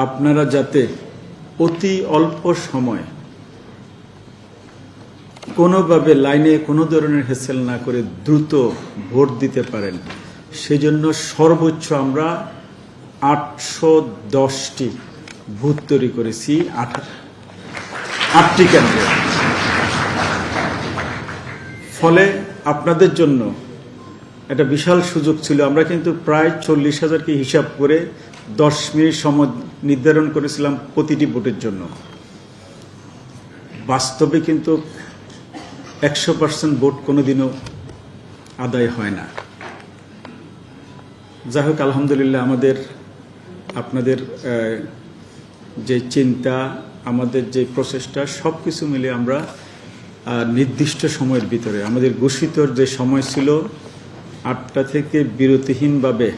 আপনারা যাতে অতি অল্প সময় কোনোভাবে লাইনে কোনো ধরনের হেসেল না করে দ্রুত ভোট দিতে পারেন, সেজন্য সর্বোচ্চ আমরা 810টি বুথ তৈরি করেছি 8টি কেন্দ্রে। ফলে আপনাদের জন্য একটা বিশাল সুযোগ ছিল। আমরা কিন্তু প্রায় 40,000কে হিসাব করে 10 মিনিট সময় নির্ধারণ করেছিলাম প্রতিটি ভোটের জন্য। বাস্তবে কিন্তু 100% ভোট কোনোদিনও আদায় হয় না। যাই হোক, আলহামদুলিল্লাহ আপনাদের যে চিন্তা, আমাদের যে প্রচেষ্টা, সব কিছু মিলে আমরা নির্দিষ্ট সময়ের ভিতরে, আমাদের ঘোষিত যে সময় ছিল 8টা থেকে বিরতিহীনভাবে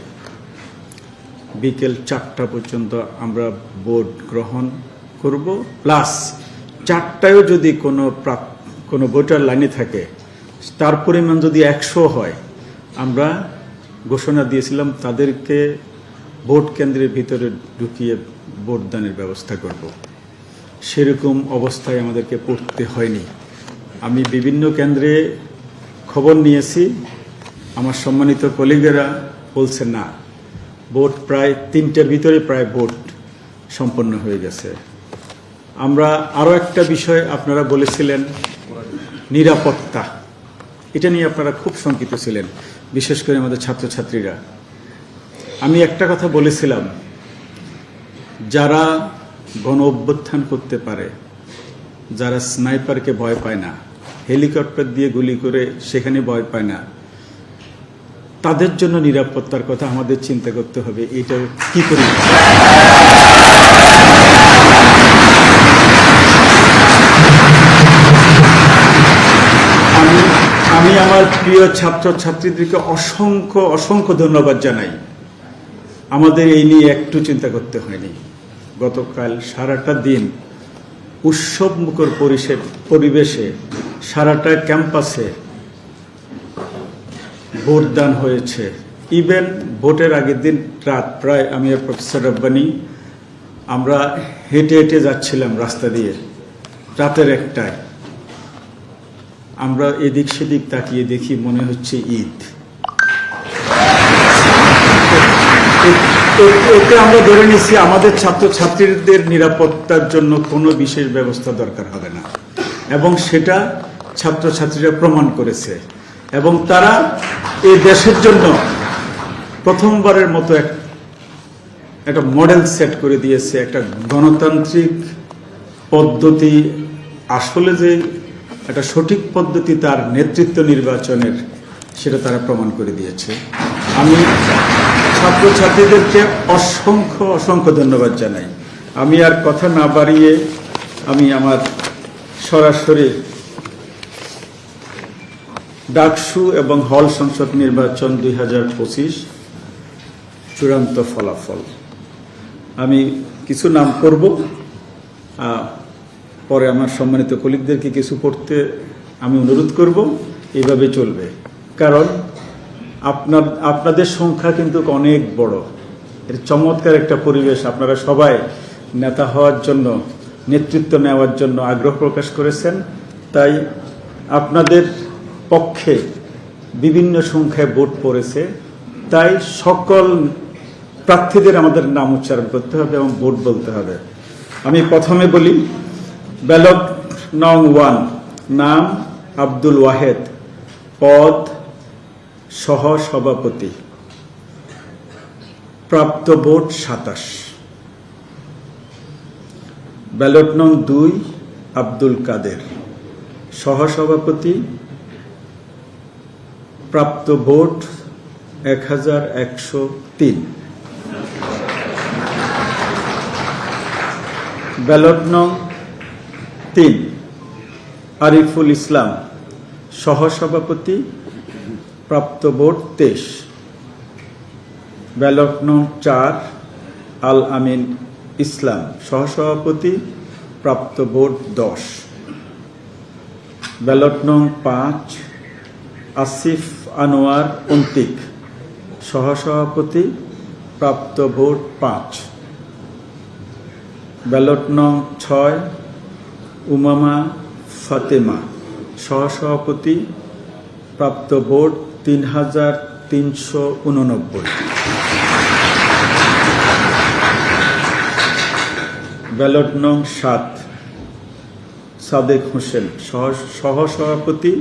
বিকেল 4টা পর্যন্ত আমরা ভোট গ্রহণ করব। প্লাস 4টায়ও যদি কোনো ভোটার লাইনে থাকে, তার পরিমাণ যদি 100 হয়, আমরা ঘোষণা দিয়েছিলাম তাদেরকে ভোট কেন্দ্রের ভিতরে ঢুকিয়ে ভোটদানের ব্যবস্থা করব। সেরকম অবস্থায় আমাদেরকে পড়তে হয়নি। আমি বিভিন্ন কেন্দ্রে খবর নিয়েছি, আমার সম্মানিত কলিগেরা বলছে না, ভোট প্রায় 3টার ভিতরে প্রায় ভোট সম্পন্ন হয়ে গেছে। আমরা আরও একটা বিষয় আপনারা বলেছিলেন, নিরাপত্তা। এটা নিয়ে আপনারা খুব শঙ্কিত ছিলেন, বিশেষ করে আমাদের ছাত্রছাত্রীরা। আমি একটা কথা বলেছিলাম, যারা গণ অভ্যুত্থান করতে পারে, যারা স্নাইপারকে ভয় পায় না, হেলিকপ্টার দিয়ে গুলি করে সেখানে ভয় পায় না, তাদের জন্য নিরাপত্তার কথা আমাদের চিন্তা করতে হবে। এটা কি করি? আমি আমার প্রিয় ছাত্রছাত্রীদেরকে অসংখ্য ধন্যবাদ জানাই। আমাদের এই নিয়ে একটু চিন্তা করতে হয়নি। গতকাল সারাটা দিন উৎসবমুখর পরিবেশে সারাটা ক্যাম্পাসে ভোটদান হয়েছে। ইভেন ভোটের আগের দিন রাত প্রায়, আমি আর প্রফেসর রব্বানী আমরা হেঁটে হেঁটে যাচ্ছিলাম রাস্তা দিয়ে, রাতের 1টায় আমরা এদিক সেদিক তাকিয়ে দেখি মনে হচ্ছে ঈদ। এতে আমরা ধরে নিচ্ছি আমাদের ছাত্রছাত্রীদের নিরাপত্তার জন্য কোনো বিশেষ ব্যবস্থা দরকার হবে না, এবং সেটা ছাত্রছাত্রীরা প্রমাণ করেছে। এবং তারা এই দেশের জন্য প্রথমবারের মতো একটা মডেল সেট করে দিয়েছে। একটা গণতান্ত্রিক পদ্ধতি, আসলে যে একটা সঠিক পদ্ধতি তার নেতৃত্ব নির্বাচনের, সেটা তারা প্রমাণ করে দিয়েছে। আমি ছাত্রছাত্রীদেরকে অসংখ্য ধন্যবাদ জানাই। আমি আর কথা না বাড়িয়ে আমি আমার সরাসরি ডাকসু এবং হল সংসদ নির্বাচন 2025 চূড়ান্ত ফলাফল, আমি কিছু নাম করব, পরে আমার সম্মানিত কলিগদেরকে কিছু পড়তে আমি অনুরোধ করব। এইভাবে চলবে, কারণ আপনাদের সংখ্যা কিন্তু অনেক বড়। এর চমৎকার একটা পরিবেশ। আপনারা সবাই নেতা হওয়ার জন্য, নেতৃত্ব নেওয়ার জন্য আগ্রহ প্রকাশ করেছেন। তাই আপনাদের পক্ষে বিভিন্ন সংখ্যায় ভোট পড়েছে। তাই সকল প্রার্থীদের আমাদের নাম উচ্চারণ করতে হবে এবং ভোট বলতে হবে। আমি প্রথমে বলি, ব্যালট নং 1, নাম আব্দুল ওয়াহেদ, পদ সহ সভাপতি, প্রাপ্ত ভোট 27। ব্যালট নং 2, আব্দুল কাদের, সহসভাপতি, প্রাপ্ত ভোট 1103। ব্যালট নং 3, আরিফুল ইসলাম, সহসভাপতি, প্রাপ্ত ভোট 23। ব্যালট নং 4, আল আমিন ইসলাম, সহসভাপতি, প্রাপ্ত ভোট 10। ব্যালট নং 5, আসিফ আনোয়ার অন্তিক, সহসভাপতি, প্রাপ্ত ভোট 5। ব্যালট নং 6 উমামা ফাতেমা, সহসভাপতি, প্রাপ্ত ভোট 3389। ব্যালট নং 7 সাদেক হোসেন, সহসভাপতি,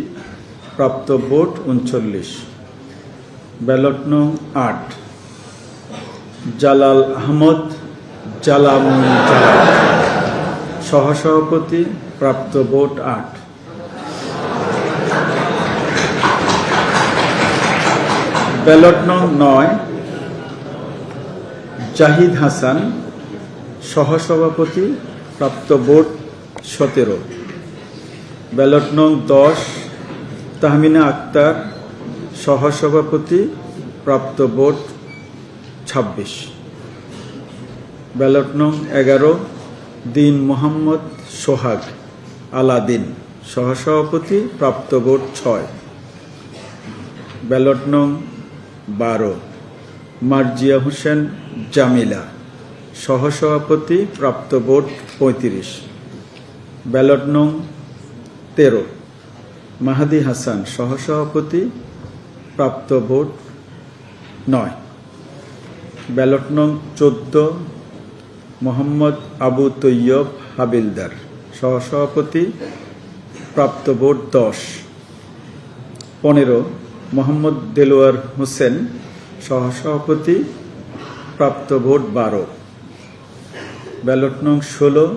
প্রাপ্ত ভোট 39। ব্যালট নং 8 জালাল আহমদ জালাল, সহসভাপতি, প্রাপ্ত ভোট 8। ব্যালট নং 9 জাহিদ হাসান, সহসভাপতি, প্রাপ্ত ভোট 17। ব্যালট নং 10 তাহমিনা আক্তার, সহসভাপতি, প্রাপ্ত ভোট 26। ব্যালট নং 11 দিন মোহাম্মদ সোহাগ আলাদিন, সহসভাপতি, প্রাপ্ত ভোট 6। ব্যালট নং 12 মার্জিয়া হোসেন জামিলা, সহসভাপতি, প্রাপ্ত ভোট 35। ব্যালট নং 13 মাহাদি হাসান, সহসভাপতি, প্রাপ্ত ভোট 9। ব্যালট নং 14 মোহাম্মদ আবু তৈয়ব হাবিলদার, সহসভাপতি, প্রাপ্ত ভোট 10। 15 মোহাম্মদ দেলোয়ার হোসেন, সহসভাপতি, প্রাপ্ত ভোট 12। ব্যালট নং 16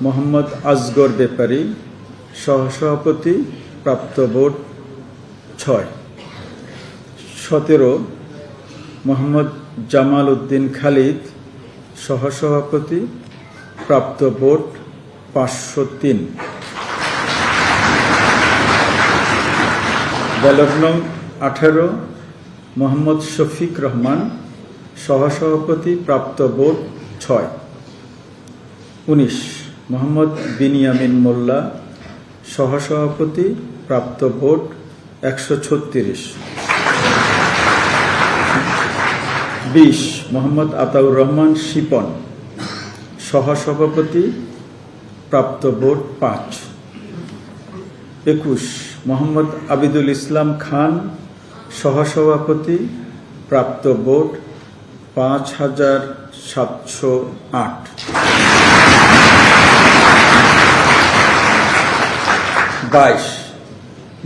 মোহাম্মদ আসগর ব্যাপারী, সহসভাপতি, প্রাপ্ত ভোট 6। 17 মোহাম্মদ জামাল উদ্দিন খালিদ, সহসভাপতি, প্রাপ্ত ভোট 503। ব্যালট নং 18 মোহাম্মদ শফিক রহমান, সহসভাপতি, প্রাপ্ত ভোট 6। 19 মোহাম্মদ বিনিয়ামিন মোল্লা, সহসভাপতি, প্রাপ্ত ভোট 136। 20 মোহাম্মদ আতাউর রহমান শিপন, সহসভাপতি, প্রাপ্ত ভোট 5। 21 মোহাম্মদ আবিদুল ইসলাম খান, সহসভাপতি, প্রাপ্ত ভোট 5708। 22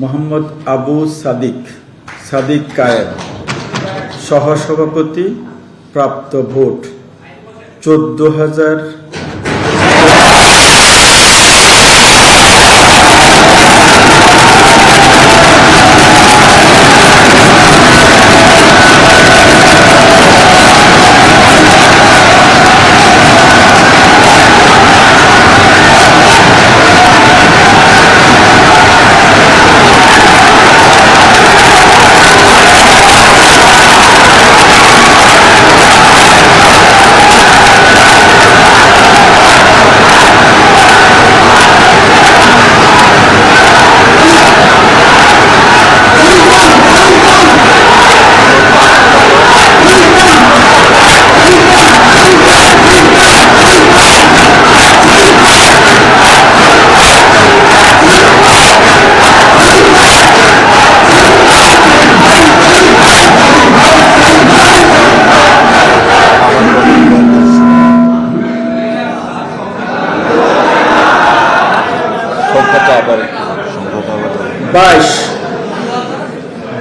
মোহাম্মদ আবু সাদিক কায়েম, সহসভাপতি, প্রাপ্ত ভোট 14,000।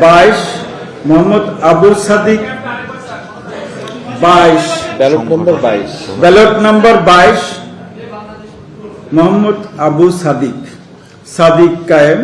22 মোহাম্মদ আবু সাদিক, 22 ব্যালট নম্বর 22 ব্যালট নম্বর 22 মোহাম্মদ আবু সাদিক কায়েম,